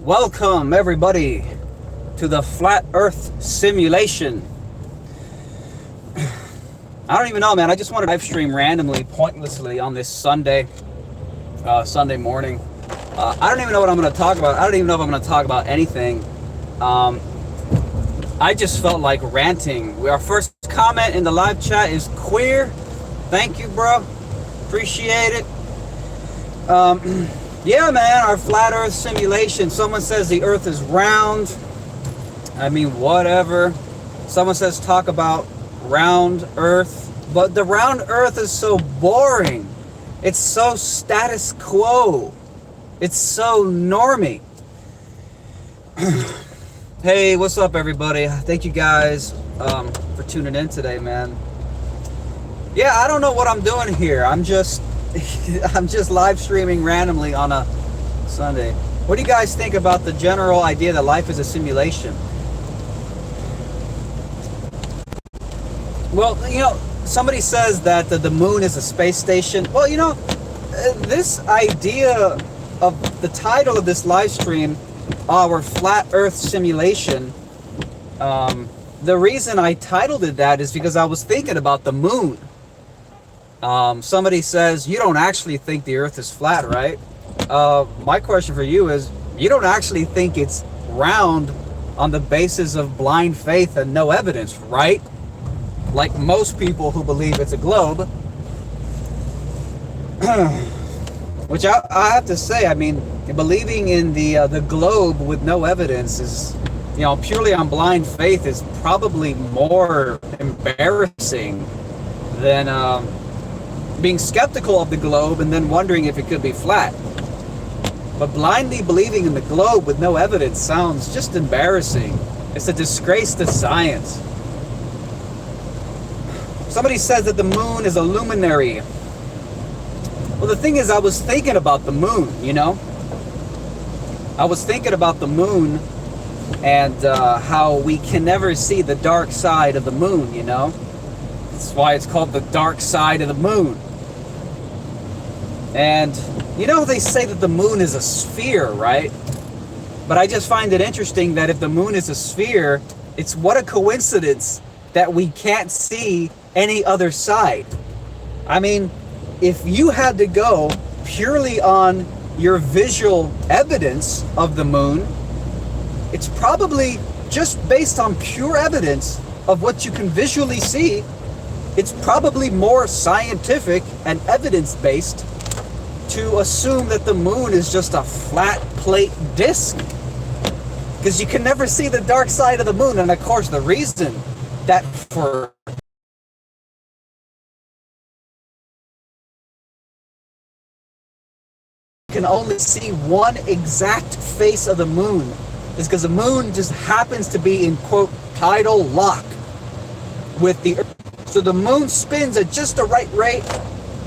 Welcome, everybody, to the Flat Earth Simulation. I don't even know, man. I just wanted to live stream randomly, pointlessly on this Sunday morning. I don't even know what I'm going to talk about. I don't even know if I'm going to talk about anything. I just felt like ranting. Our first comment in the live chat is queer. Thank you, bro. Appreciate it. Yeah, man, our flat earth simulation. Someone says the earth is round. I mean, whatever. Someone says talk about round earth. But the round earth is so boring. It's so status quo. It's so normie. Hey, what's up, everybody? Thank you guys for tuning in today, man. Yeah, I don't know what I'm doing here. I'm just live streaming randomly on a Sunday. What do you guys think about the general idea that life is a simulation? Well, somebody says that the moon is a space station. Well, this idea of the title of this live stream, our flat earth simulation, the reason I titled it that is because I was thinking about the moon. Somebody says, you don't actually think the earth is flat, right? My question for you is, you don't actually think it's round on the basis of blind faith and no evidence, right? Like most people who believe it's a globe. Which I have to say, I mean, believing in the globe with no evidence is, purely on blind faith is probably more embarrassing than being skeptical of the globe and then wondering if it could be flat. But blindly believing in the globe with no evidence sounds just embarrassing. It's a disgrace to science. Somebody says that the moon is a luminary. Well, the thing is, I was thinking about the moon, I was thinking about the moon and how we can never see the dark side of the moon, That's why it's called the dark side of the moon. And they say that the moon is a sphere, right? But I just find it interesting that if the moon is a sphere, it's what a coincidence that we can't see any other side. I mean, if you had to go purely on your visual evidence of the moon, it's probably just based on pure evidence of what you can visually see. It's probably more scientific and evidence-based to assume that the moon is just a flat plate disk, because you can never see the dark side of the moon. And of course, the reason that for can only see one exact face of the moon is because the moon just happens to be in, quote, tidal lock with the earth. So the moon spins at just the right rate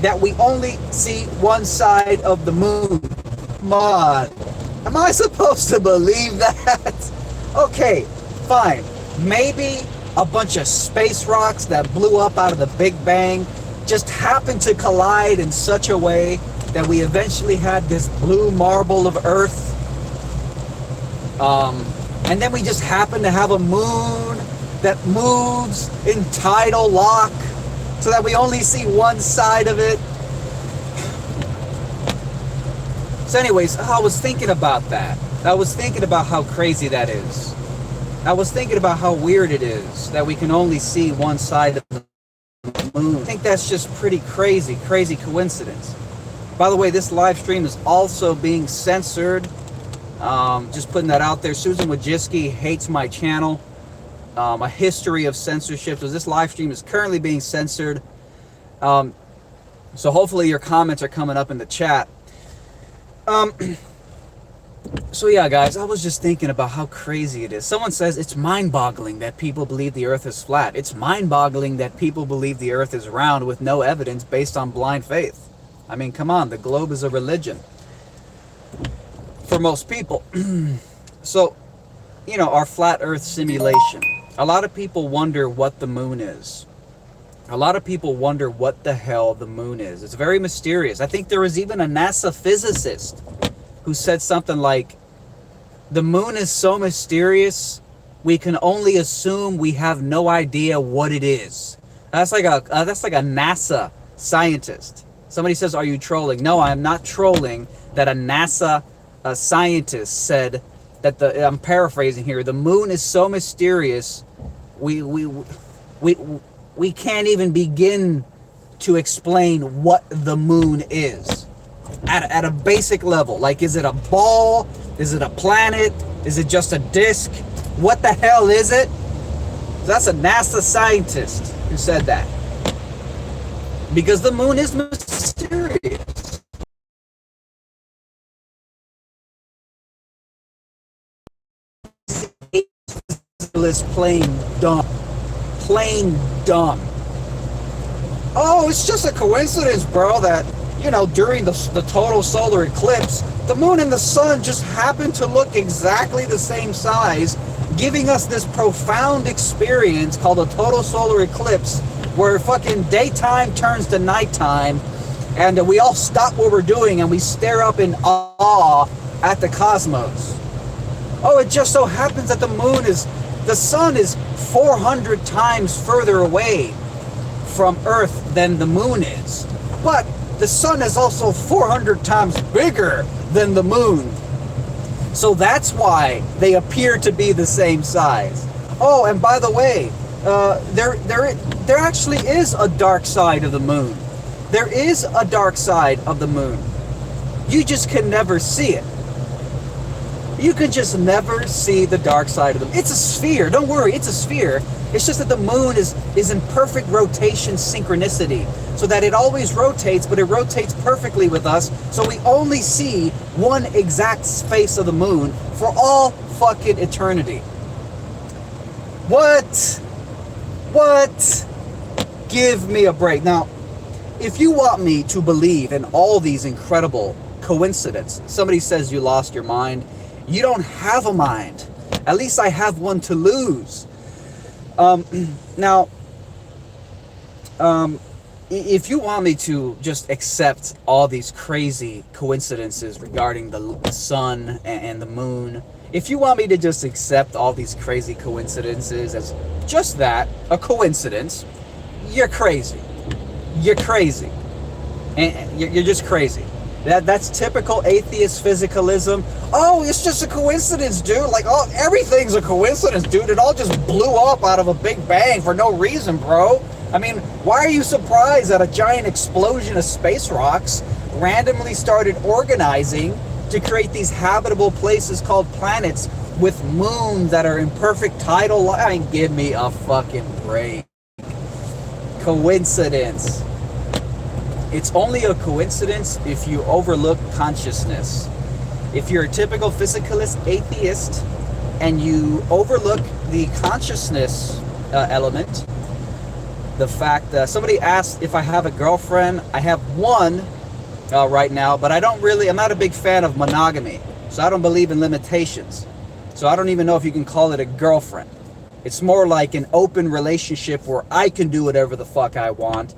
that we only see one side of the moon. Come on. Am I supposed to believe that? Okay, fine. Maybe a bunch of space rocks that blew up out of the Big Bang just happened to collide in such a way that we eventually had this blue marble of Earth. And then we just happen to have a moon that moves in tidal lock so that we only see one side of it. So anyways, I was thinking about that. I was thinking about how crazy that is. I was thinking about how weird it is that we can only see one side of the moon. I think that's just pretty crazy coincidence. By the way, this live stream is also being censored. Just putting that out there. Susan Wojcicki hates my channel. A history of censorship. So this live stream is currently being censored. So hopefully your comments are coming up in the chat. So yeah, guys, I was just thinking about how crazy it is. Someone says it's mind-boggling that people believe the earth is flat. It's mind-boggling that people believe the earth is round with no evidence based on blind faith. I mean, come on, the globe is a religion for most people. So, our flat earth simulation. A lot of people wonder what the moon is. A lot of people wonder what the hell the moon is. It's very mysterious. I think there was even a NASA physicist who said something like, The moon is so mysterious, we can only assume we have no idea what it is. That's like a NASA scientist. Somebody says, "Are you trolling?" No, I am not trolling. That a NASA scientist said that I'm paraphrasing here. The moon is so mysterious, we we can't even begin to explain what the moon is at a basic level. Like, is it a ball? Is it a planet? Is it just a disk? What the hell is it? That's a NASA scientist who said that. Because the moon is mysterious. It's plain dumb. Plain dumb. Oh, it's just a coincidence, bro, that, you know, during the total solar eclipse, the moon and the sun just happened to look exactly the same size, giving us this profound experience called a total solar eclipse, where fucking daytime turns to nighttime, and we all stop what we're doing and we stare up in awe at the cosmos. Oh, it just so happens that the sun is 400 times further away from Earth than the moon is. But the sun is also 400 times bigger than the moon. So that's why they appear to be the same size. Oh, and by the way, there actually is a dark side of the moon. There is a dark side of the moon. You just can never see it. You can just never see the dark side of the moon. It's a sphere. Don't worry, it's a sphere. It's just that the moon is in perfect rotation synchronicity, so that it always rotates, but it rotates perfectly with us, so we only see one exact face of the moon for all fucking eternity. What? Give me a break. Now, if you want me to believe in all these incredible coincidences, somebody says you lost your mind. You don't have a mind. At least I have one to lose. Now, if you want me to just accept all these crazy coincidences regarding the sun and the moon, if you want me to just accept all these crazy coincidences as just that, a coincidence, you're crazy. You're crazy. And you're just crazy. That's typical atheist physicalism. Oh, it's just a coincidence, dude. Like, oh, everything's a coincidence, dude. It all just blew up out of a big bang for no reason, bro. I mean, why are you surprised that a giant explosion of space rocks randomly started organizing to create these habitable places called planets with moons that are in perfect tidal line? I mean, give me a fucking break. Coincidence. It's only a coincidence if you overlook consciousness. If you're a typical physicalist atheist and you overlook the consciousness element, the fact that somebody asked if I have a girlfriend. I have one right now, but I'm not a big fan of monogamy. So I don't believe in limitations. So I don't even know if you can call it a girlfriend. It's more like an open relationship where I can do whatever the fuck I want.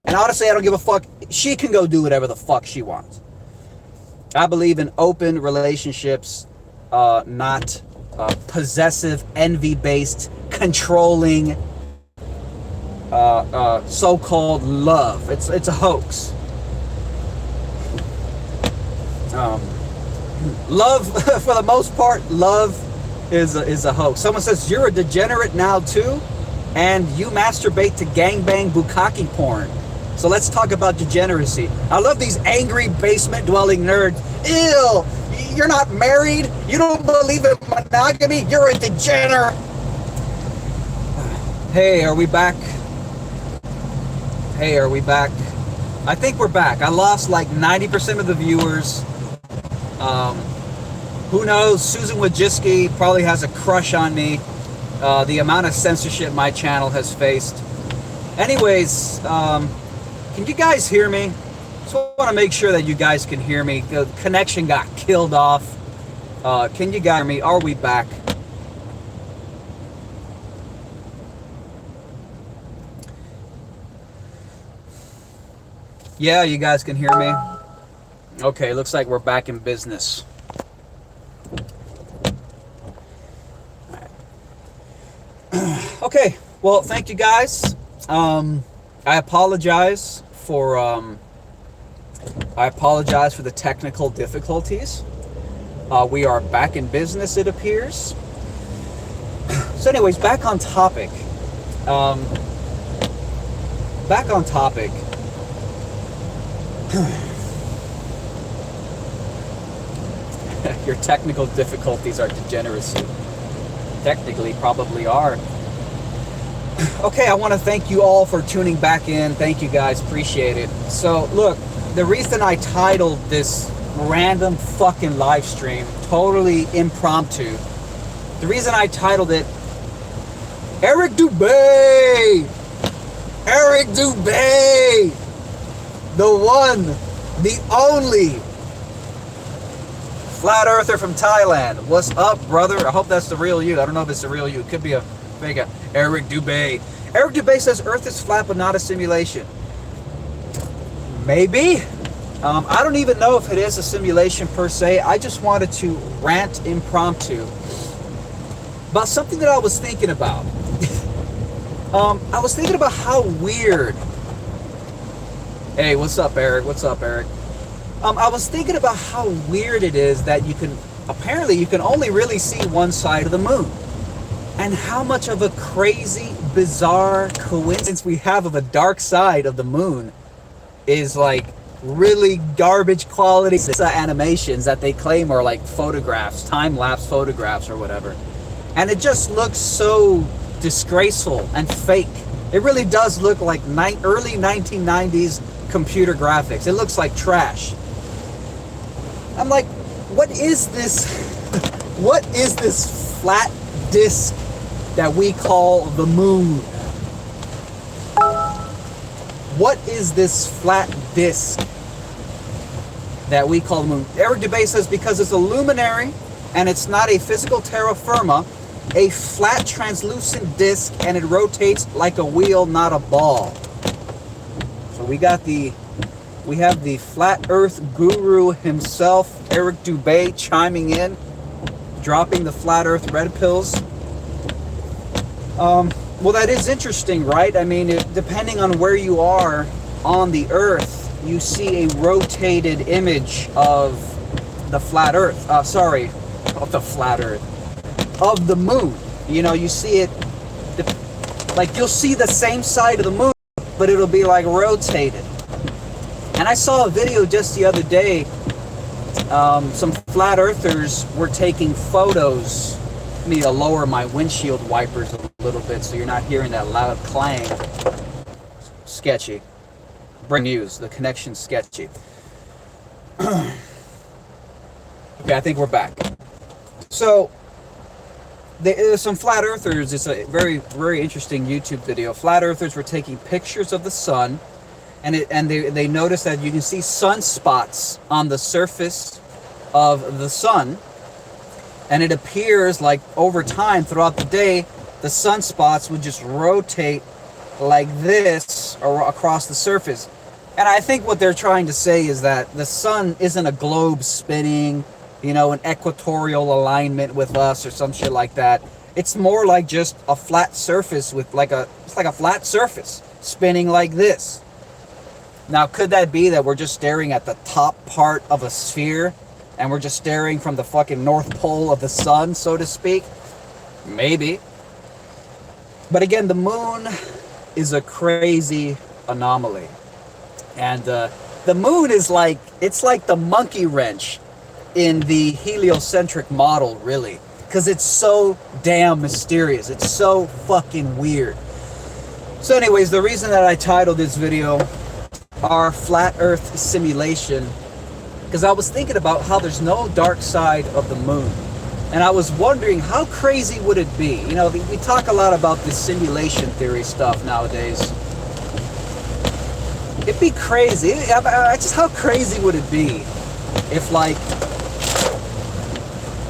And honestly, I don't give a fuck. She can go do whatever the fuck she wants. I believe in open relationships, not possessive, envy-based, controlling, so-called love. It's a hoax. Love, for the most part, love is a hoax. Someone says, you're a degenerate now too, and you masturbate to gangbang bukkake porn. So let's talk about degeneracy. I love these angry basement-dwelling nerds. Ew! You're not married? You don't believe in monogamy? You're a degenerate! Hey, are we back? Hey, are we back? I think we're back. I lost like 90% of the viewers. Who knows? Susan Wojcicki probably has a crush on me. The amount of censorship my channel has faced. Anyways, can you guys hear me? Just want to make sure that you guys can hear me. The connection got killed off. Can you guys hear me? Are we back? Yeah, you guys can hear me? Okay, looks like we're back in business. Okay, well, thank you guys. I apologize for the technical difficulties. We are back in business, it appears. So, anyways, back on topic. Um, back on topic. Your technical difficulties are degeneracy. Technically, probably are. Okay, I want to thank you all for tuning back in. Thank you guys, appreciate it. So, look, the reason I titled this random fucking live stream, totally impromptu, the reason I titled it Eric Dubay! Eric Dubay! The one, the only flat earther from Thailand. What's up, brother? I hope that's the real you. I don't know if it's the real you. It could be a fake. Eric Dubay. Eric Dubay says Earth is flat but not a simulation. Maybe. I don't even know if it is a simulation per se. I just wanted to rant impromptu about something that I was thinking about. I was thinking about how weird. Hey, what's up, Eric? What's up, Eric? I was thinking about how weird it is that you can only really see one side of the moon. And how much of a crazy, bizarre coincidence we have of a dark side of the moon is like really garbage quality animations that they claim are like photographs, time-lapse photographs or whatever. And it just looks so disgraceful and fake. It really does look like early 1990s computer graphics. It looks like trash. I'm like, what is this? What is this flat disc that we call the moon? What is this flat disc that we call the moon? Eric Dubay says because it's a luminary and it's not a physical terra firma, a flat translucent disc, and it rotates like a wheel, not a ball. So we have the flat earth guru himself, Eric Dubay, chiming in, dropping the flat earth red pills. Well, that is interesting, right? I mean, depending on where you are on the earth, you see a rotated image of the flat earth. Of the flat earth. Of the moon. You know, you see it, like you'll see the same side of the moon, but it'll be like rotated. And I saw a video just the other day. Some flat earthers were taking photos. I need to lower my windshield wipers a little bit so you're not hearing that loud clang. Sketchy. Bring news. The connection's sketchy. Okay, I think we're back. So, there's some flat earthers. It's a very, very interesting YouTube video. Flat earthers were taking pictures of the sun, and they noticed that you can see sunspots on the surface of the sun, and it appears like over time throughout the day the sunspots would just rotate like this or across the surface. And I think what they're trying to say is that the sun isn't a globe spinning, you know, an equatorial alignment with us or some shit like that. It's more like just a flat surface with it's like a flat surface spinning like this. Now, could that be that we're just staring at the top part of a sphere and we're just staring from the fucking North Pole of the sun, so to speak? Maybe. But again, the moon is a crazy anomaly. And the moon is like, it's like the monkey wrench in the heliocentric model, really. Because it's so damn mysterious. It's so fucking weird. So anyways, the reason that I titled this video our flat earth simulation, because I was thinking about how there's no dark side of the moon. And I was wondering, how crazy would it be? You know, we talk a lot about this simulation theory stuff nowadays. It'd be crazy. Just how crazy would it be if, like,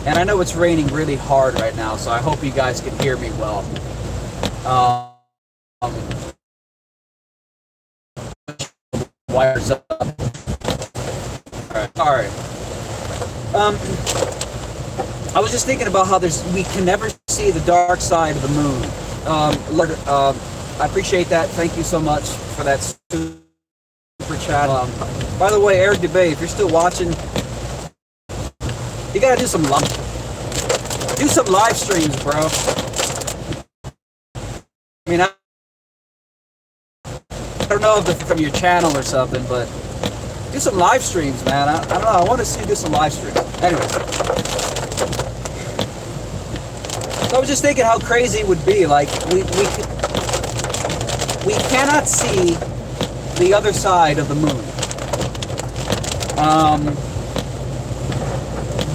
and I know it's raining really hard right now, so I hope you guys can hear me well. Wires up. All right. I was just thinking about how we can never see the dark side of the moon. Lord, I appreciate that. Thank you so much for that super chat. By the way, Eric Dubay, if you're still watching, you gotta do some live streams, bro. I mean, I don't know if it's from your channel or something, but do some live streams, man. I don't know. I want to see you do some live streams. Anyways, so I was just thinking how crazy it would be. Like we cannot see the other side of the moon.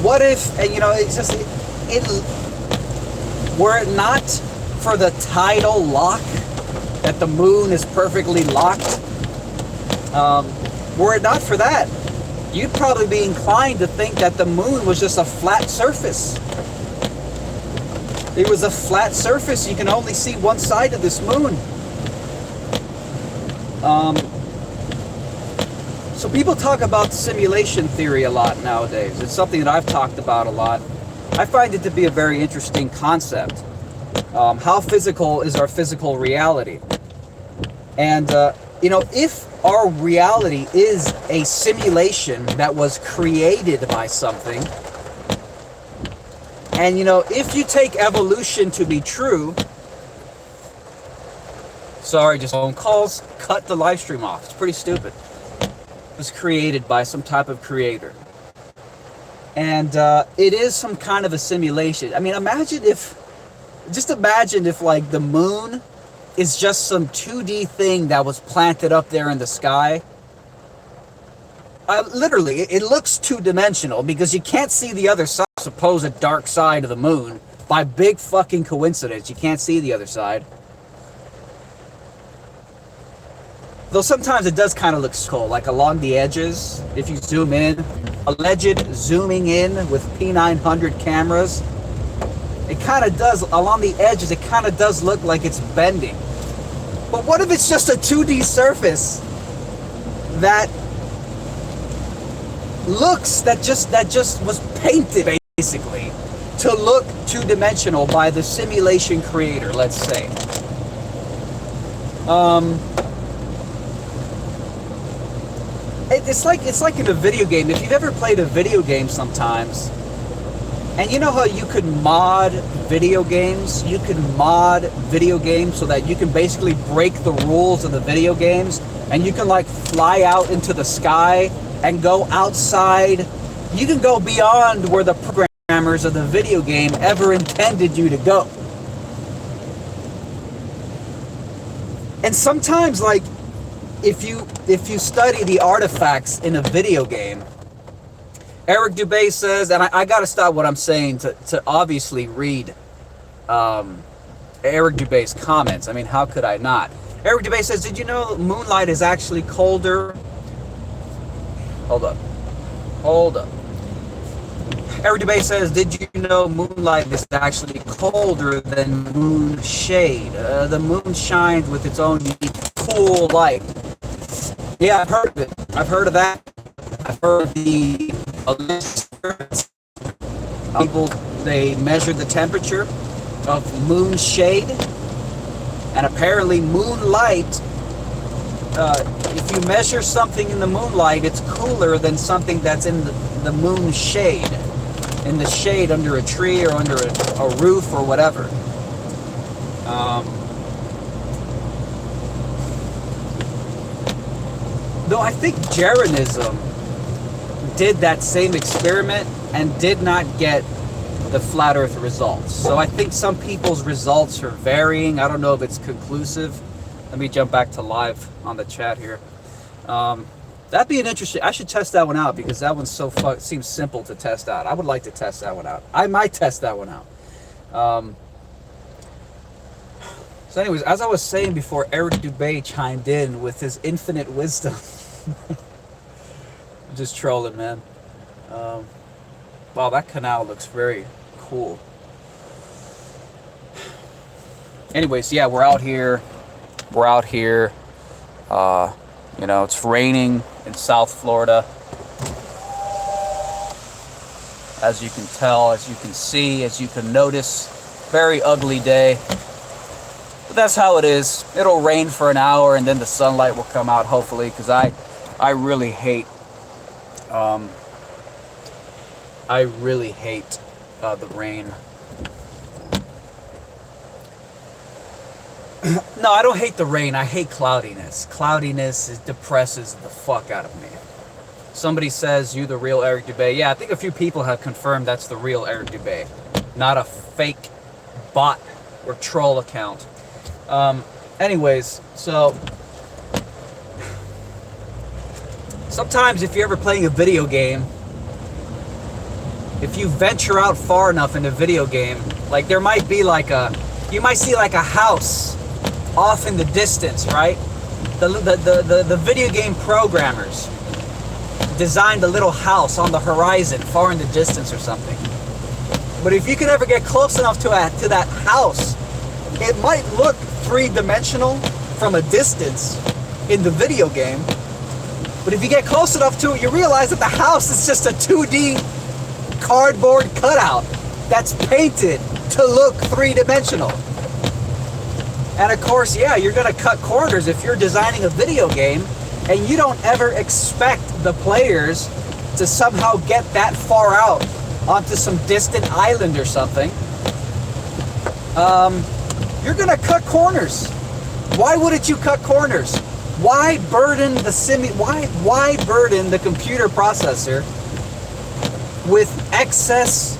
What if, and you know, it's just were it not for the tidal lock, that the moon is perfectly locked, were it not for that, you'd probably be inclined to think that the moon was just a flat surface. It was a flat surface. You can only see one side of this moon. So people talk about simulation theory a lot nowadays. It's something that I've talked about a lot. I find it to be a very interesting concept. How physical is our physical reality? And, you know, if our reality is a simulation that was created by something, and, you know, if you take evolution to be true, sorry, just phone calls, cut the live stream off. It's pretty stupid. It was created by some type of creator. And it is some kind of a simulation. I mean, imagine if like the moon is just some 2D thing that was planted up there in the sky. Literally, it looks two-dimensional because you can't see the other side, supposed dark side of the moon. By big fucking coincidence, you can't see the other side. Though sometimes it does kind of look cool, like along the edges, if you zoom in, alleged zooming in with P900 cameras, it kind of does, along the edges, it kind of does look like it's bending. But what if it's just a 2D surface that looks, that just was painted basically to look two-dimensional by the simulation creator, let's say. It's like in a video game. If you've ever played a video game sometimes, and you know how you could mod video games? You can mod video games so that you can basically break the rules of the video games, and you can like fly out into the sky and go outside. You can go beyond where the programmers of the video game ever intended you to go. And sometimes, like, if you study the artifacts in a video game, Eric Dubay says, and I gotta stop what I'm saying to obviously read Eric Dubay's comments. I mean, how could I not? Eric Dubay says, did you know moonlight is actually colder? Hold up. Eric Dubay says, did you know moonlight is actually colder than moon shade? The moon shines with its own unique cool light. Yeah, I've heard of it. I've heard of that. I've heard of the people, they measured the temperature of moon shade, and apparently moonlight, if you measure something in the moonlight, it's cooler than something that's in the moon shade, in the shade under a tree or under a roof or whatever. Though I think Jeranism did that same experiment and did not get the flat earth results. So I think some people's results are varying. I don't know if it's conclusive. Let me jump back to live on the chat here. That'd be an interesting, I should test that one out because that one's seems simple to test out. I would like to test that one out. I might test that one out. So anyways, as I was saying before, Eric Dubay chimed in with his infinite wisdom. I'm just trolling, man. Wow, that canal looks very cool. Anyways, yeah, we're out here. You know, it's raining in South Florida. As you can tell, as you can see, as you can notice, very ugly day. But that's how it is. It'll rain for an hour and then the sunlight will come out, hopefully, because I really hate the rain. No, I don't hate the rain. I hate cloudiness. Cloudiness depresses the fuck out of me. Somebody says, you the real Eric Dubay. Yeah, I think a few people have confirmed that's the real Eric Dubay, not a fake bot or troll account. Anyways, so sometimes if you're ever playing a video game, if you venture out far enough in a video game, like there might be like you might see like a house off in the distance, right? The video game programmers designed a little house on the horizon, far in the distance or something. But if you can ever get close enough to that house, it might look three-dimensional from a distance in the video game. But if you get close enough to it, you realize that the house is just a 2D cardboard cutout that's painted to look three-dimensional. And of course, yeah, you're gonna cut corners if you're designing a video game and you don't ever expect the players to somehow get that far out onto some distant island or something. You're gonna cut corners. Why wouldn't you cut corners? Why burden why burden the computer processor with excess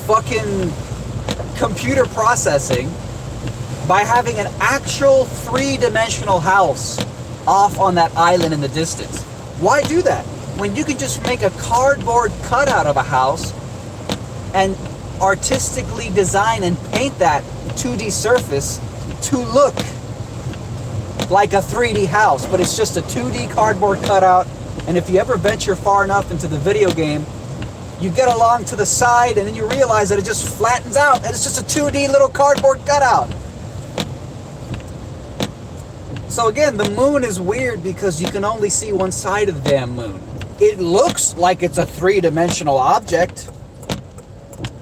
fucking computer processing by having an actual three-dimensional house off on that island in the distance? Why do that when you can just make a cardboard cutout of a house and artistically design and paint that 2D surface to look like a 3D house, but it's just a 2D cardboard cutout? And if you ever venture far enough into the video game, you get along to the side and then you realize that it just flattens out and it's just a 2D little cardboard cutout. So again, the moon is weird because you can only see one side of the damn moon. It looks like it's a three-dimensional object.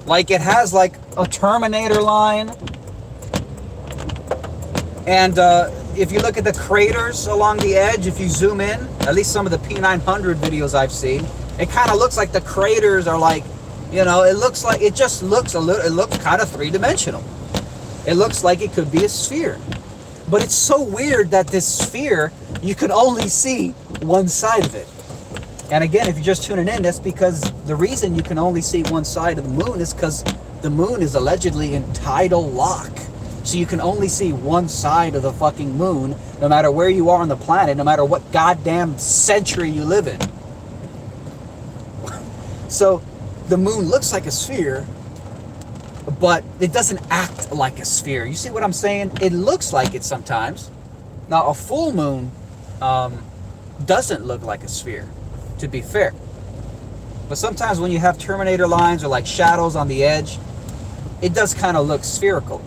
Like it has like a Terminator line. And if you look at the craters along the edge, if you zoom in, at least some of the P900 videos I've seen, it kind of looks like the craters are like, you know, it looks like, it just looks it looks kind of three-dimensional. It looks like it could be a sphere. But it's so weird that this sphere, you can only see one side of it. And again, if you're just tuning in, that's because the reason you can only see one side of the moon is because the moon is allegedly in tidal lock. So you can only see one side of the fucking moon, no matter where you are on the planet, no matter what goddamn century you live in. So the moon looks like a sphere, but it doesn't act like a sphere. You see what I'm saying? It looks like it sometimes. Now, a full moon doesn't look like a sphere, to be fair. But sometimes when you have Terminator lines or like shadows on the edge, it does kind of look spherical.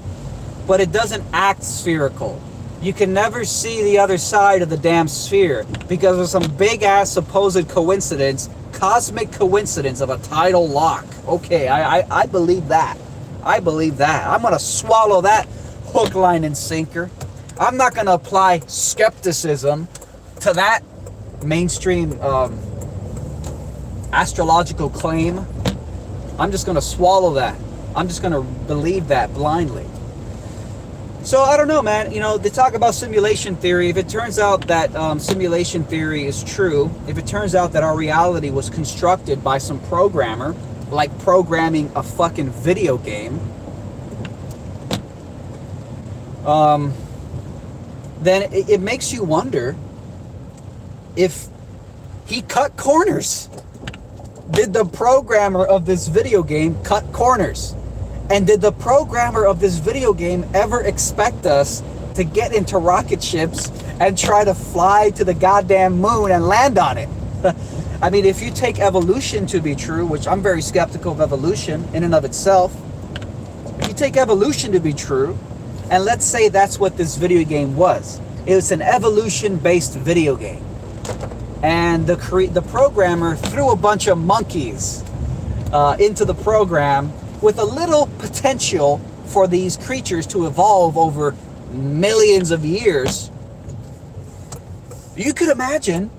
But it doesn't act spherical. You can never see the other side of the damn sphere because of some big-ass supposed coincidence, cosmic coincidence of a tidal lock. Okay, I believe that. I believe that. I'm going to swallow that hook, line, and sinker. I'm not going to apply skepticism to that mainstream astrological claim. I'm just going to swallow that. I'm just going to believe that blindly. So I don't know, man. You know, they talk about simulation theory. If it turns out that simulation theory is true, if it turns out that our reality was constructed by some programmer, like programming a fucking video game, then it makes you wonder if he cut corners. Did the programmer of this video game cut corners? And did the programmer of this video game ever expect us to get into rocket ships and try to fly to the goddamn moon and land on it? I mean, if you take evolution to be true, which I'm very skeptical of evolution in and of itself, if you take evolution to be true, and let's say that's what this video game was. It was an evolution-based video game. And the programmer threw a bunch of monkeys into the program with a little potential for these creatures to evolve over millions of years. You could imagine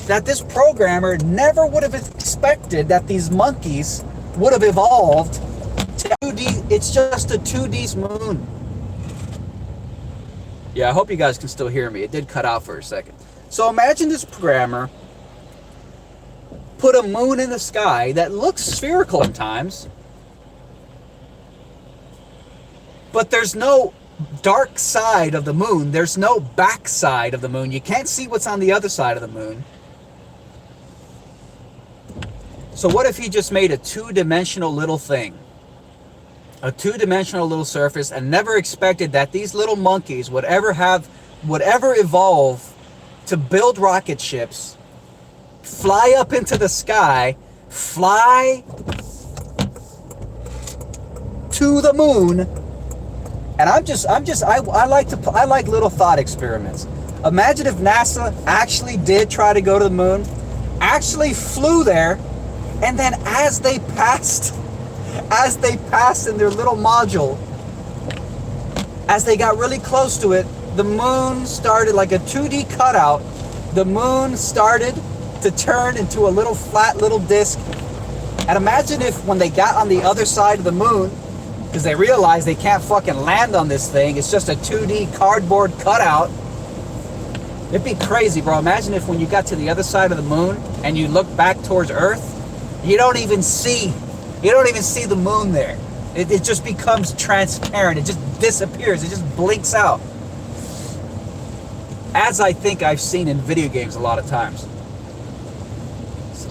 that this programmer never would have expected that these monkeys would have evolved to 2D. It's just a 2D moon. Yeah, I hope you guys can still hear me. It did cut out for a second. So imagine this programmer put a moon in the sky that looks spherical at times, but there's no dark side of the moon. There's no back side of the moon. You can't see what's on the other side of the moon. So what if he just made a two-dimensional little thing? A two-dimensional little surface, and never expected that these little monkeys would ever evolve to build rocket ships, fly up into the sky, fly to the moon. And I like little thought experiments. Imagine if NASA actually did try to go to the moon, actually flew there, and then as they passed in their little module, as they got really close to it, the moon started like a 2D cutout. The moon started to turn into a little flat little disc. And imagine if when they got on the other side of the moon, because they realized they can't fucking land on this thing, it's just a 2D cardboard cutout. It'd be crazy, bro. Imagine if when you got to the other side of the moon and you look back towards Earth, you don't even see the moon there. It just becomes transparent. It just disappears. It just blinks out. As I think I've seen in video games a lot of times.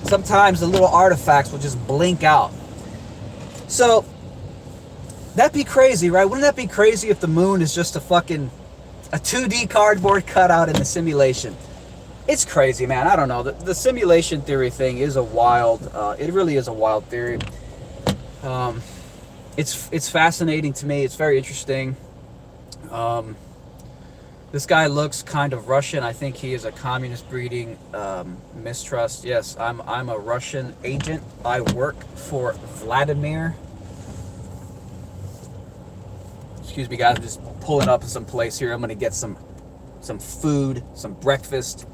Sometimes the little artifacts will just blink out. So, that'd be crazy, right? Wouldn't that be crazy if the moon is just a 2D cardboard cutout in the simulation? It's crazy, man. I don't know. The simulation theory thing is a wild, it really is a wild theory. It's fascinating to me. It's very interesting. This guy looks kind of Russian. I think he is a communist breeding mistrust. Yes, I'm a Russian agent. I work for Vladimir. Excuse me, guys. I'm just pulling up in some place here. I'm gonna get some food, some breakfast.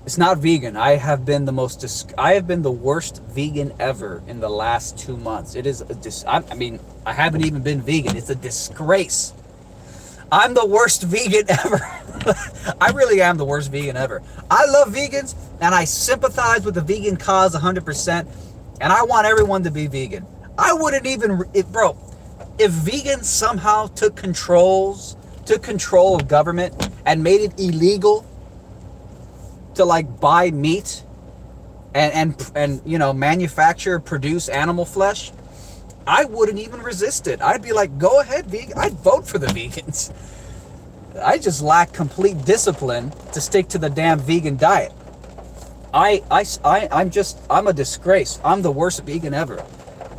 It's not vegan. I have been the worst vegan ever in the last 2 months. It is I haven't even been vegan. It's a disgrace. I'm the worst vegan ever. I really am the worst vegan ever. I love vegans and I sympathize with the vegan cause 100%, and I want everyone to be vegan. I wouldn't even, if vegans somehow took control of government and made it illegal to like buy meat and manufacture, produce animal flesh, I wouldn't even resist it. I'd be like, go ahead, vegan. I'd vote for the vegans. I just lack complete discipline to stick to the damn vegan diet. I'm a disgrace. I'm the worst vegan ever.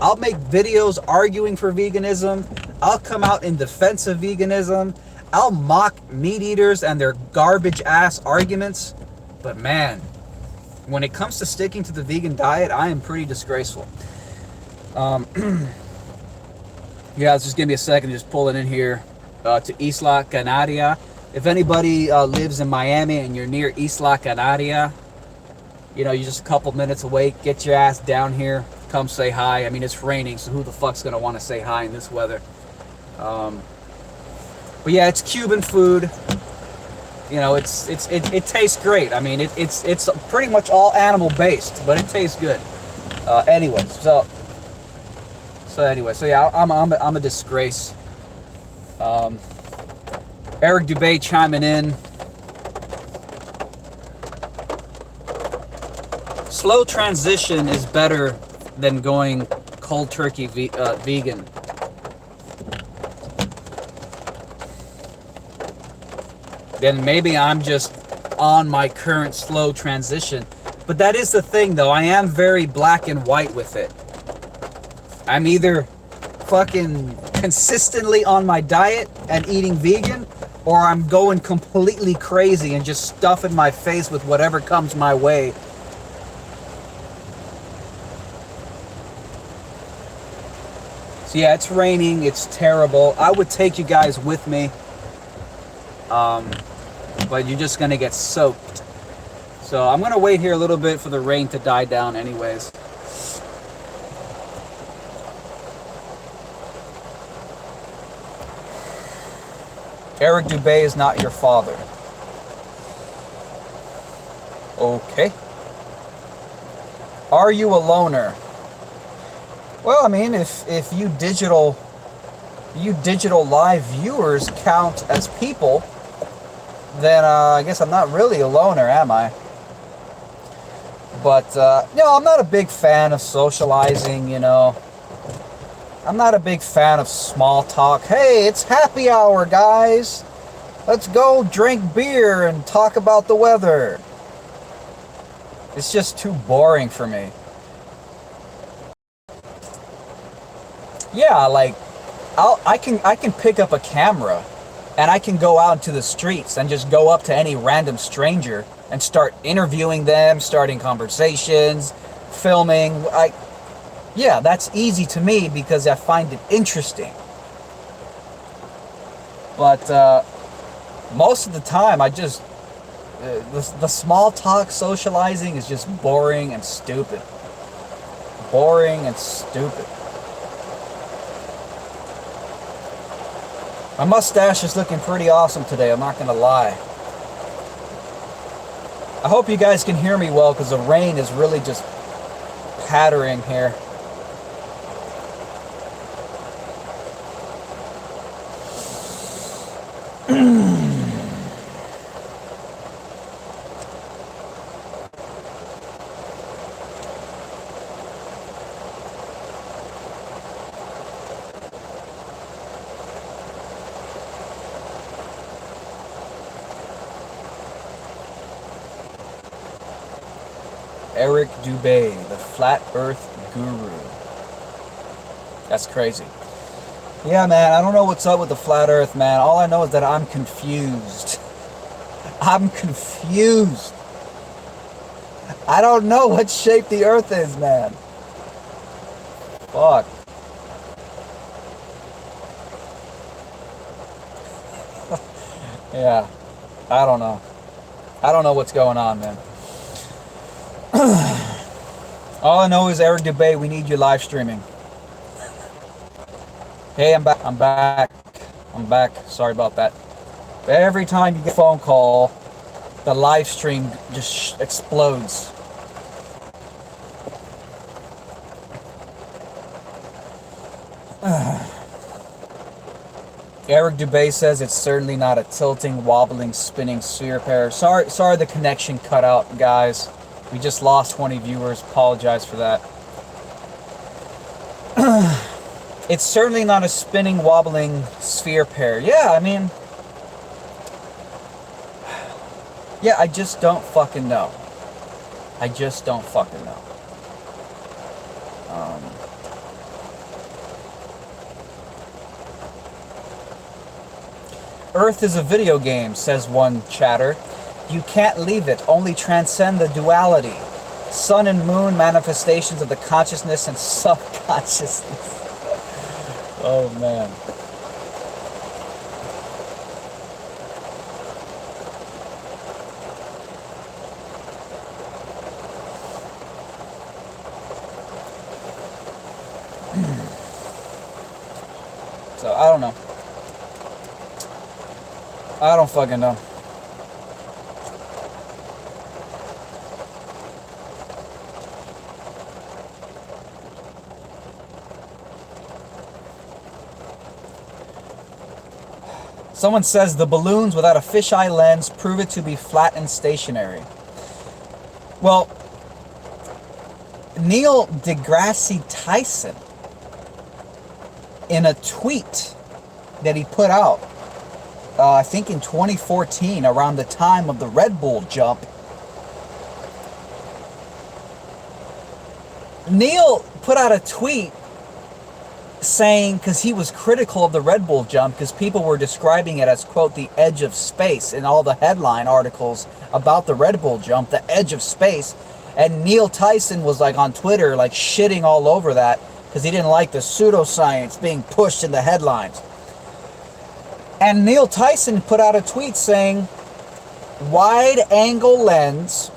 I'll make videos arguing for veganism. I'll come out in defense of veganism. I'll mock meat eaters and their garbage ass arguments. But man, when it comes to sticking to the vegan diet, I am pretty disgraceful. Yeah, just give me a second, just pull it in here to Isla Canaria. If anybody lives in Miami and you're near Isla Canaria, you're just a couple minutes away, get your ass down here, come say hi. I mean, it's raining, so who the fuck's gonna want to say hi in this weather? But yeah, it's Cuban food. It tastes great. I mean, it's pretty much all animal based, but it tastes good. So yeah, I'm a disgrace. Eric Dubay chiming in. Slow transition is better than going cold turkey vegan. Then maybe I'm just on my current slow transition. But that is the thing, though. I am very black and white with it. I'm either fucking consistently on my diet and eating vegan, or I'm going completely crazy and just stuffing my face with whatever comes my way. So yeah, it's raining. It's terrible. I would take you guys with me, but you're just gonna get soaked. So I'm gonna wait here a little bit for the rain to die down, anyways. Eric Dubay is not your father. Okay. Are you a loner? Well, I mean, if you digital live viewers count as people, then I guess I'm not really a loner, am I? But I'm not a big fan of socializing. I'm not a big fan of small talk. Hey, it's happy hour, guys. Let's go drink beer and talk about the weather. It's just too boring for me. Yeah, like I can pick up a camera and I can go out into the streets and just go up to any random stranger and start interviewing them, starting conversations, filming. Yeah, that's easy to me because I find it interesting. But most of the time, I just the small talk socializing is just boring and stupid. Boring and stupid. My mustache is looking pretty awesome today, I'm not gonna lie. I hope you guys can hear me well because the rain is really just pattering here. Eric Dubay, the Flat Earth Guru. That's crazy. Yeah, man, I don't know what's up with the Flat Earth, man. All I know is that I'm confused. I'm confused. I don't know what shape the Earth is, man. Fuck. Yeah, I don't know. I don't know what's going on, man. All I know is, Eric Dubay, we need you live streaming. Hey, I'm back. I'm back. Sorry about that. Every time you get a phone call, the live stream just explodes. Eric Dubay says it's certainly not a tilting, wobbling, spinning sphere pair. Sorry, the connection cut out, guys. We just lost 20 viewers. Apologize for that. It's certainly not a spinning, wobbling sphere pair. Yeah, I mean... Yeah, I just don't fucking know. I just don't fucking know. Earth is a video game, says one chatter. You can't leave it, only transcend the duality. Sun and moon, manifestations of the consciousness and subconsciousness. Oh, man. So, I don't know. I don't fucking know. Someone says the balloons without a fisheye lens prove it to be flat and stationary. Well, Neil deGrasse Tyson, in a tweet that he put out, I think in 2014, around the time of the Red Bull jump, Neil put out a tweet saying, because he was critical of the Red Bull jump, because people were describing it as, quote, the edge of space in all the headline articles about the Red Bull jump, the edge of space. And Neil Tyson was like on Twitter, like shitting all over that, because he didn't like the pseudoscience being pushed in the headlines. And Neil Tyson put out a tweet saying, wide-angle lens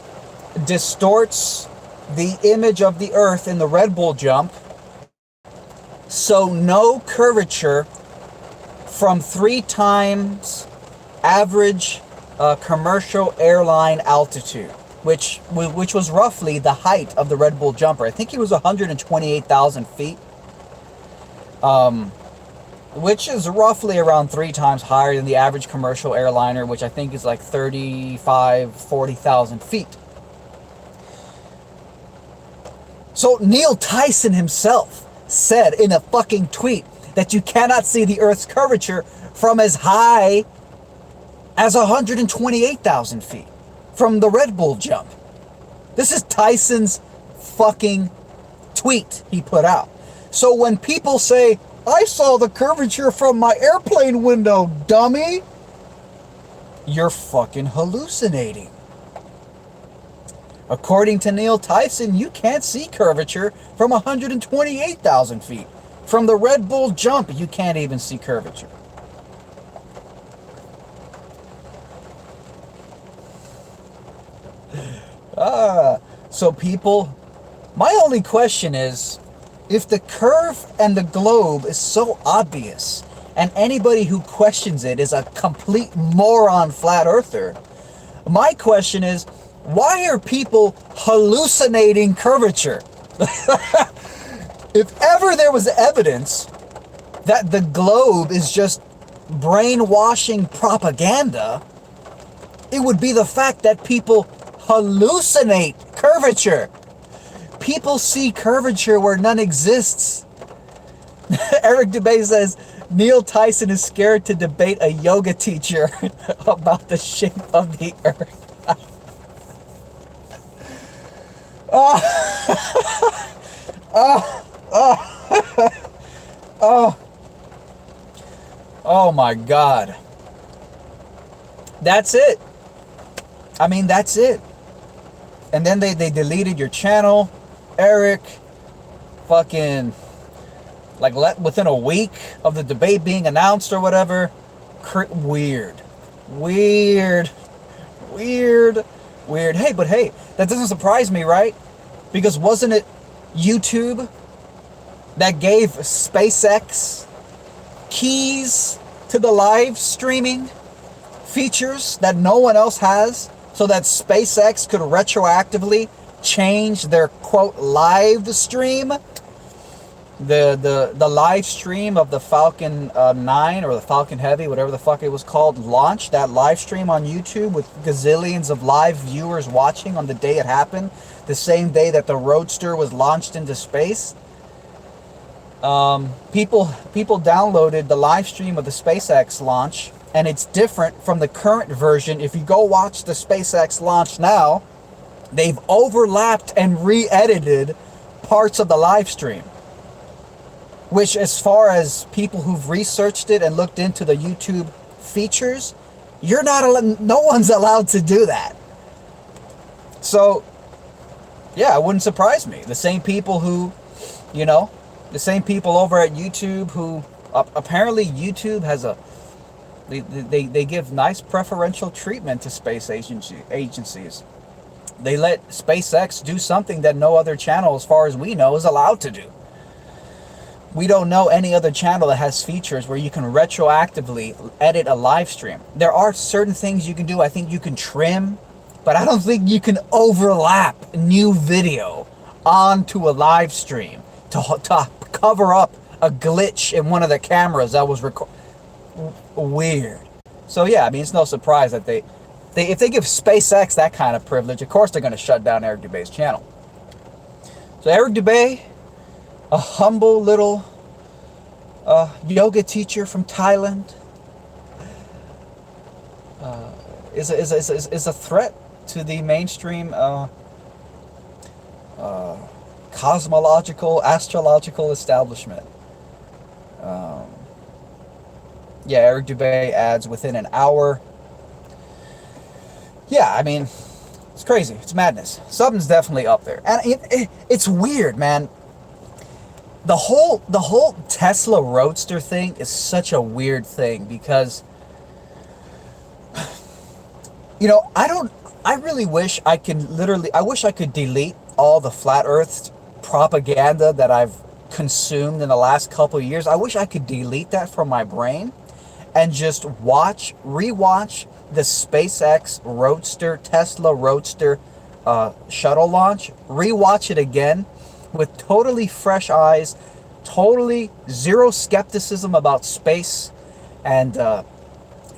distorts the image of the Earth in the Red Bull jump, so no curvature from 3 times average commercial airline altitude, which was roughly the height of the Red Bull jumper. I think it was 128,000 feet, which is roughly around 3 times higher than the average commercial airliner, which I think is like 40,000 feet. So Neil Tyson himself said in a fucking tweet that you cannot see the Earth's curvature from as high as 128,000 feet from the Red Bull jump. This is Tyson's fucking tweet he put out. So when people say, I saw the curvature from my airplane window, dummy, you're fucking hallucinating. According to Neil Tyson, you can't see curvature from 128,000 feet. From the Red Bull jump, you can't even see curvature. So people, my only question is, if the curve and the globe is so obvious, and anybody who questions it is a complete moron flat earther, my question is, why are people hallucinating curvature? If ever there was evidence that the globe is just brainwashing propaganda, it would be the fact that people hallucinate curvature. People see curvature where none exists. Eric Dubay says, Neil Tyson is scared to debate a yoga teacher about the shape of the earth. Oh my God. That's it. I mean, that's it. And then they deleted your channel, Eric. Fucking, like, within a week of the debate being announced or whatever. Weird. Hey, but hey, that doesn't surprise me, right? Because wasn't it YouTube that gave SpaceX keys to the live streaming features that no one else has, so that SpaceX could retroactively change their, quote, live stream? The live stream of the Falcon 9 or the Falcon Heavy, whatever the fuck it was called, launched that live stream on YouTube with gazillions of live viewers watching on the day it happened, the same day that the Roadster was launched into space. People downloaded the live stream of the SpaceX launch, and it's different from the current version. If you go watch the SpaceX launch now, they've overlapped and re-edited parts of the live stream, which, as far as people who've researched it and looked into the YouTube features, no one's allowed to do that. So, yeah, it wouldn't surprise me. The same people who, the same people over at YouTube who, apparently YouTube has they give nice preferential treatment to space agencies. They let SpaceX do something that no other channel, as far as we know, is allowed to do. We don't know any other channel that has features where you can retroactively edit a live stream. There are certain things you can do. I think you can trim, but I don't think you can overlap new video onto a live stream to cover up a glitch in one of the cameras that was weird. So yeah, I mean, it's no surprise that if they give SpaceX that kind of privilege, of course they're going to shut down Eric Dubay's channel. So Eric Dubay, a humble little yoga teacher from Thailand, is a threat to the mainstream cosmological, astrological establishment. Yeah, Eric Dubay adds within an hour. Yeah, I mean, it's crazy. It's madness. Something's definitely up there. And it's weird, man. the whole Tesla Roadster thing is such a weird thing because I really wish I wish I could delete all the flat earth propaganda that I've consumed in the last couple of years. I wish I could delete that from my brain and just rewatch the SpaceX Roadster, Tesla Roadster shuttle launch, rewatch it again with totally fresh eyes, totally zero skepticism about space and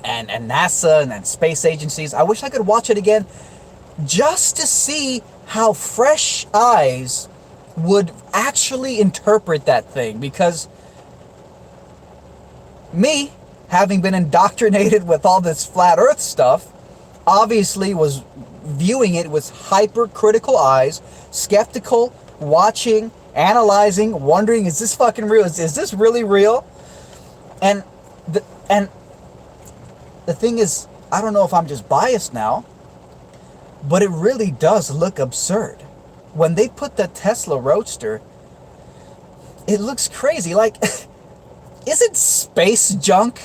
NASA and space agencies. I wish I could watch it again just to see how fresh eyes would actually interpret that thing. Because me, having been indoctrinated with all this flat earth stuff, obviously was viewing it with hypercritical eyes, skeptical, watching, analyzing, wondering, is this fucking real? Is this really real? And the thing is, I don't know if I'm just biased now, but it really does look absurd. When they put the Tesla Roadster, it looks crazy. Like, isn't space junk?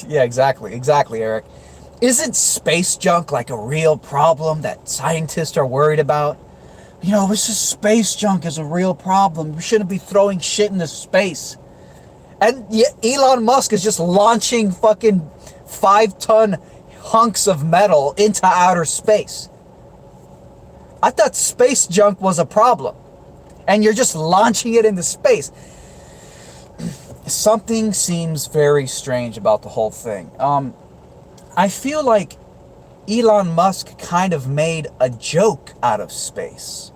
Yeah, exactly, Eric. Isn't space junk like a real problem that scientists are worried about? It's just space junk is a real problem. We shouldn't be throwing shit into space. And yet Elon Musk is just launching fucking 5-ton hunks of metal into outer space. I thought space junk was a problem. And you're just launching it into space. Something seems very strange about the whole thing. I feel like Elon Musk kind of made a joke out of space.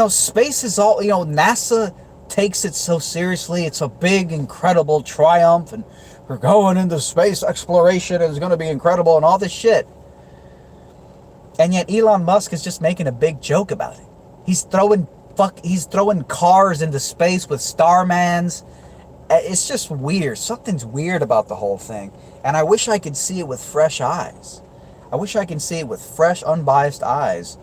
Space is all, NASA takes it so seriously. It's a big, incredible triumph, and we're going into space exploration, and it's going to be incredible, and all this shit. And yet Elon Musk is just making a big joke about it. He's throwing cars into space with Starmans. It's just weird. Something's weird about the whole thing. And I wish I could see it with fresh eyes. I wish I could see it with fresh, unbiased eyes.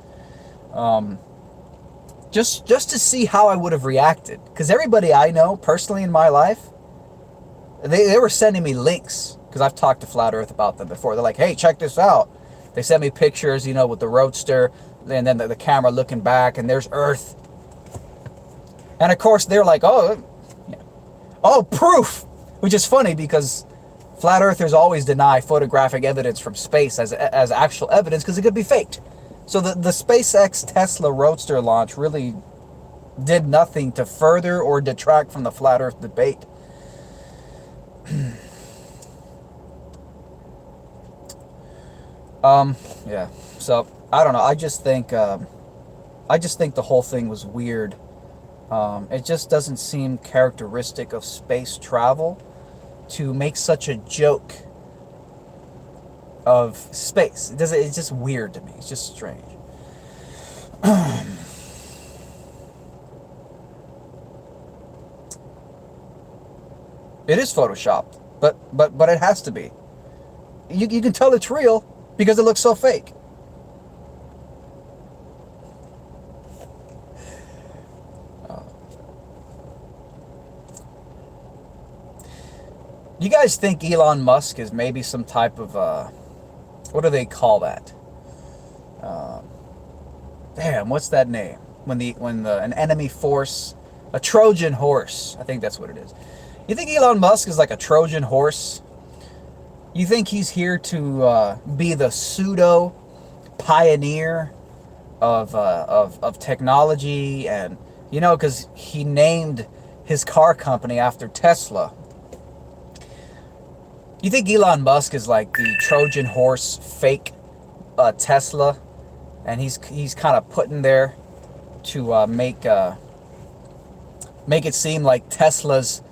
Just to see how I would have reacted. Because everybody I know, personally in my life, they were sending me links. Because I've talked to Flat Earth about them before. They're like, hey, check this out. They sent me pictures, with the Roadster. And then the camera looking back. And there's Earth. And of course, they're like, oh, proof. Which is funny because Flat Earthers always deny photographic evidence from space as actual evidence because it could be faked. So the SpaceX Tesla Roadster launch really did nothing to further or detract from the Flat Earth debate. Yeah. So I don't know. I just think the whole thing was weird. It just doesn't seem characteristic of space travel to make such a joke of space. It's just weird to me. It's just strange. It is photoshopped, but it has to be. You can tell it's real because it looks so fake. Do you guys think Elon Musk is maybe some type of, what do they call that? What's that name? When an enemy force, a Trojan horse, I think that's what it is. You think Elon Musk is like a Trojan horse? You think he's here to be the pseudo pioneer of technology, and because he named his car company after Tesla. You think Elon Musk is like the Trojan horse fake Tesla, and he's kind of put in there to make it seem like Tesla's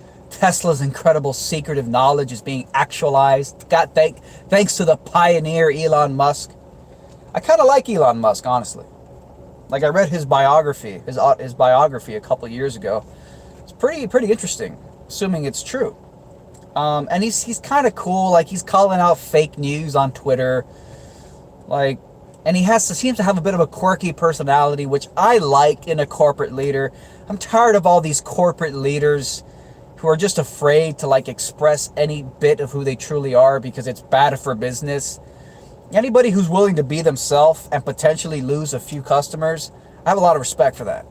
incredible secretive knowledge is being actualized. Thanks to the pioneer Elon Musk. I kind of like Elon Musk, honestly. Like, I read his biography, his biography a couple years ago. It's pretty interesting, assuming it's true. And he's kind of cool. Like, he's calling out fake news on Twitter. Like, And seems to have a bit of a quirky personality, which I like in a corporate leader. I'm tired of all these corporate leaders who are just afraid to like express any bit of who they truly are because it's bad for business. Anybody who's willing to be themselves and potentially lose a few customers, I have a lot of respect for that.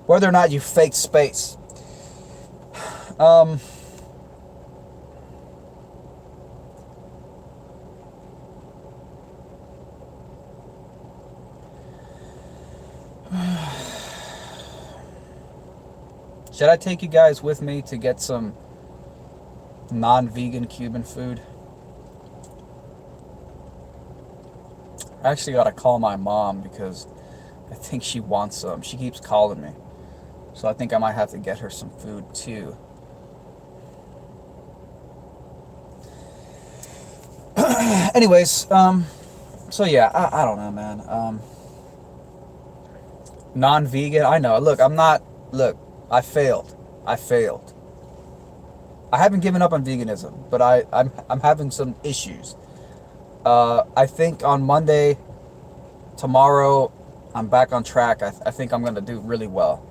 Whether or not you fake space. Should I take you guys with me to get some non-vegan Cuban food? I actually gotta call my mom because I think she wants some. She keeps calling me. So I think I might have to get her some food too. Anyways, so yeah, I don't know, man. Non-vegan, I know. Look, I failed. I haven't given up on veganism, but I'm having some issues. I think on Monday, tomorrow, I'm back on track. I think I'm gonna do really well.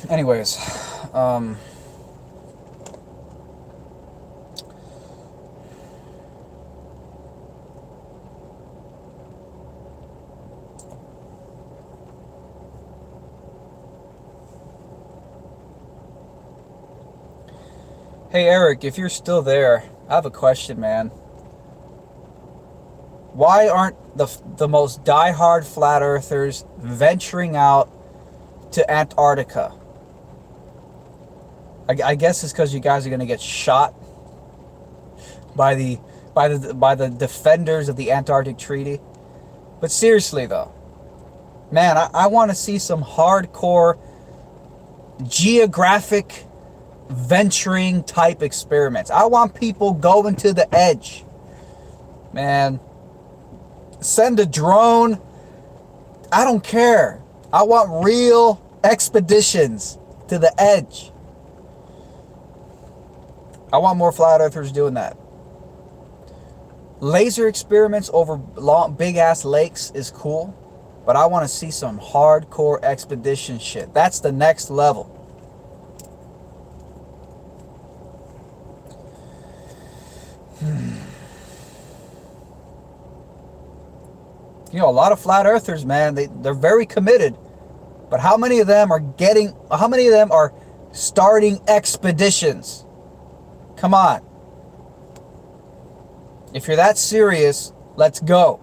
Anyways, hey Eric, if you're still there, I have a question, man. Why aren't the most diehard flat earthers venturing out to Antarctica? I guess it's because you guys are gonna get shot by the defenders of the Antarctic Treaty. But seriously though, man, I want to see some hardcore geographic venturing type experiments. I want people going to the edge. Man, send a drone. I don't care. I want real expeditions to the edge. I want more flat earthers doing that. Laser experiments over big ass lakes is cool, but I want to see some hardcore expedition shit. That's the next level. You know, a lot of flat earthers, man, they're very committed. But how many of them are starting expeditions? Come on. If you're that serious, let's go.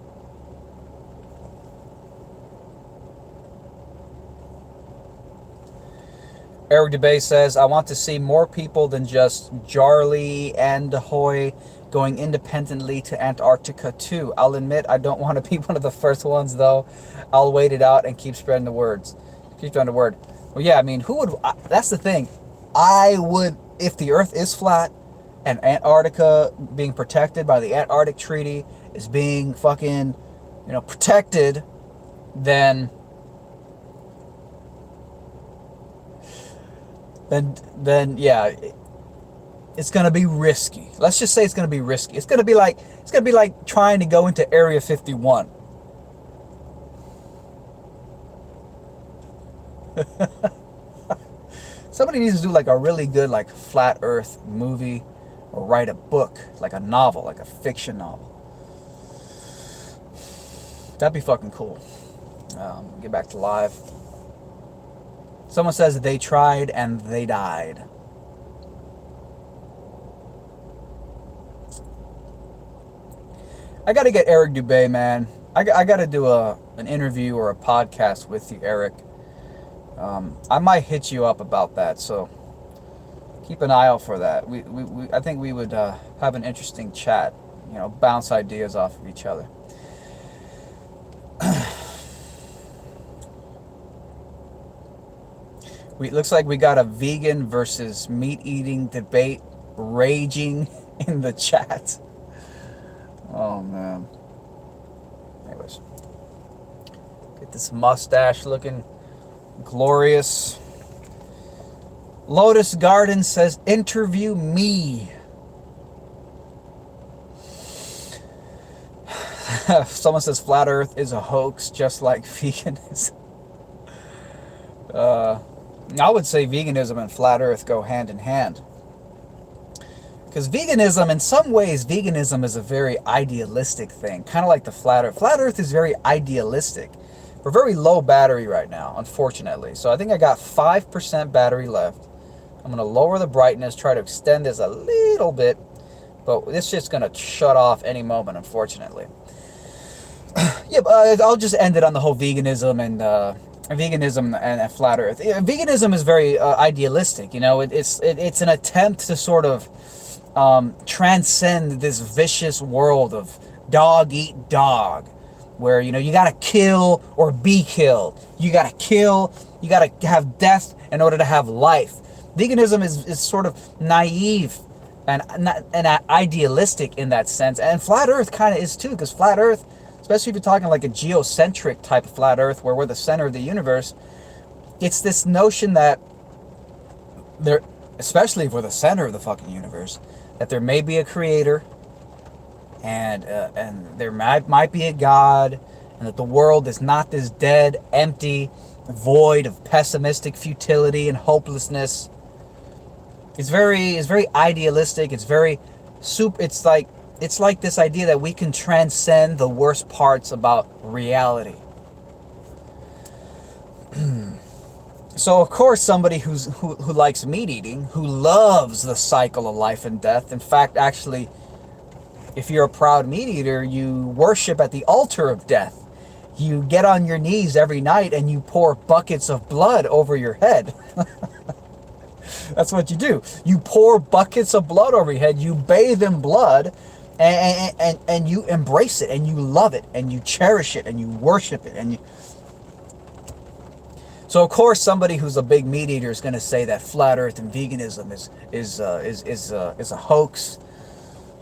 Eric DeBay says, I want to see more people than just Jarly and DeHoy going independently to Antarctica too. I'll admit I don't want to be one of the first ones though. I'll wait it out and keep spreading the words. Keep spreading the word. Well, yeah, I mean, that's the thing. I would, if the earth is flat and Antarctica being protected by the Antarctic Treaty is being fucking, protected, then yeah, it's gonna be risky. Let's just say it's gonna be risky. It's gonna be like trying to go into Area 51. Somebody needs to do like a really good like flat earth movie or write a book, like a novel, like a fiction novel. That'd be fucking cool. Get back to live. Someone says that they tried and they died. I gotta get Eric Dubay, man. I gotta do an interview or a podcast with you, Eric. I might hit you up about that, so keep an eye out for that. I think we would have an interesting chat, bounce ideas off of each other. It looks like we got a vegan versus meat-eating debate raging in the chat. Oh, man. Anyways. Get this mustache looking glorious. Lotus Garden says, interview me. Someone says flat earth is a hoax, just like veganism. I would say veganism and flat earth go hand in hand. Because veganism, in some ways, veganism is a very idealistic thing. Kind of like the flat earth. Flat earth is very idealistic. We're very low battery right now, unfortunately. So I think I got 5% battery left. I'm going to lower the brightness, try to extend this a little bit. But this shit's going to shut off any moment, unfortunately. Yeah, but I'll just end it on the whole veganism and flat earth. Veganism is very idealistic. You know, it's an attempt to sort of transcend this vicious world of dog eat dog, where, you know, you gotta kill or be killed. You gotta kill, you gotta have death in order to have life. Veganism is sort of naive and idealistic in that sense, and flat earth kind of is too, because flat earth, especially if you're talking like a geocentric type of flat earth where we're the center of the universe, it's this notion that there, especially if we're the center of the fucking universe, that there may be a creator, and there might be a God, and that the world is not this dead, empty void of pessimistic futility and hopelessness. It's very idealistic. It's very it's like this idea that we can transcend the worst parts about reality. So of course, somebody who likes meat eating, who loves the cycle of life and death. In fact, actually, if you're a proud meat eater, you worship at the altar of death. You get on your knees every night and you pour buckets of blood over your head. That's what you do. You pour buckets of blood over your head. You bathe in blood, and you embrace it, and you love it, and you cherish it, and you worship it, and you. So of course, somebody who's a big meat eater is going to say that flat Earth and veganism is a hoax,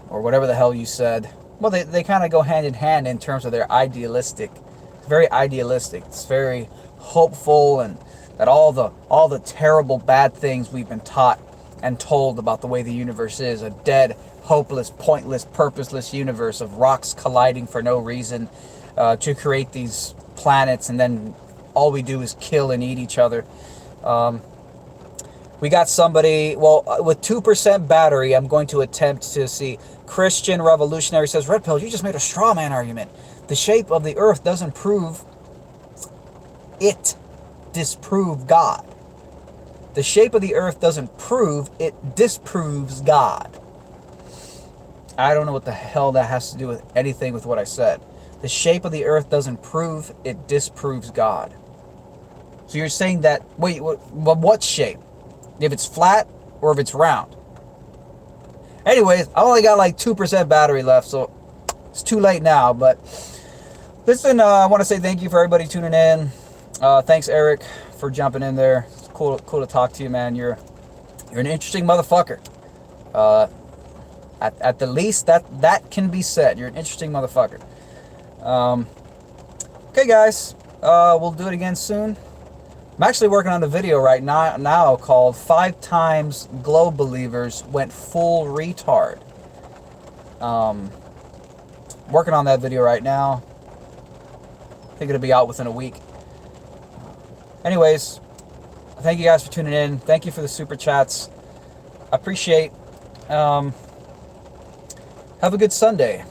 or whatever the hell you said. Well, they kind of go hand in hand in terms of their idealistic. It's very idealistic. It's very hopeful, and that all the terrible bad things we've been taught and told about the way the universe is, a dead, hopeless, pointless, purposeless universe of rocks colliding for no reason to create these planets, and then all we do is kill and eat each other. We got somebody, well, with 2% battery, I'm going to attempt to see. Christian Revolutionary says, Red Pill, you just made a straw man argument. The shape of the earth doesn't prove it disprove God. The shape of the earth doesn't prove, it disproves God. I don't know what the hell that has to do with anything with what I said. The shape of the earth doesn't prove, it disproves God. So you're saying that, wait, what shape? If it's flat or if it's round? Anyways, I only got like 2% battery left, so it's too late now. But listen, I want to say thank you for everybody tuning in. Thanks, Eric, for jumping in there. It's cool to talk to you, man. You're an interesting motherfucker. At the least, that can be said. You're an interesting motherfucker. Okay, guys, we'll do it again soon. I'm actually working on a video right now called 5 Times Globe Believers Went Full Retard. Working on that video right now. I think it'll be out within a week. Anyways, thank you guys for tuning in. Thank you for the super chats. I appreciate. Have a good Sunday.